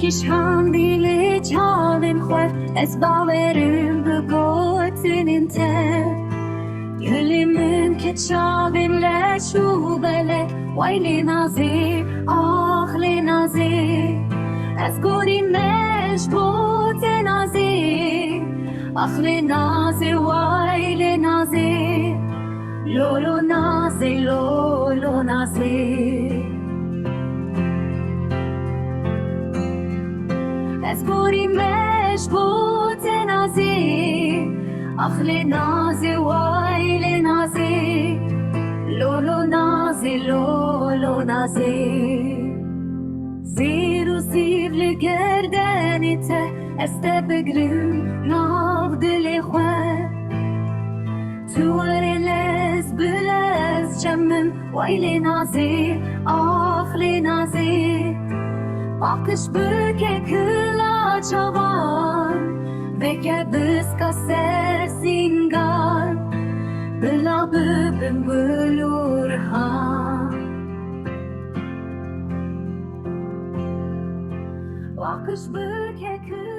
kish handile çavin xwef ez bawerim bi gotinin te Gülümün ke çavin le şubele Vay le nazi, ah le nazi Ez gorin meş bote nazi Ah le nazi, vay le nazi Lolo nazi, lolo nazi Ez gorin meş bote nazi Ah le nazi, vay le nazi Lolo nazi, lolo nazi Ziru zirli gerdenite Este begrim nav dili xwe Tu erelez bilez cemmim Vay le nazi, ah le nazi Bakış büke kıla çavan Veke biska sersingar Bila bibim bulurhan Bakış büke kıla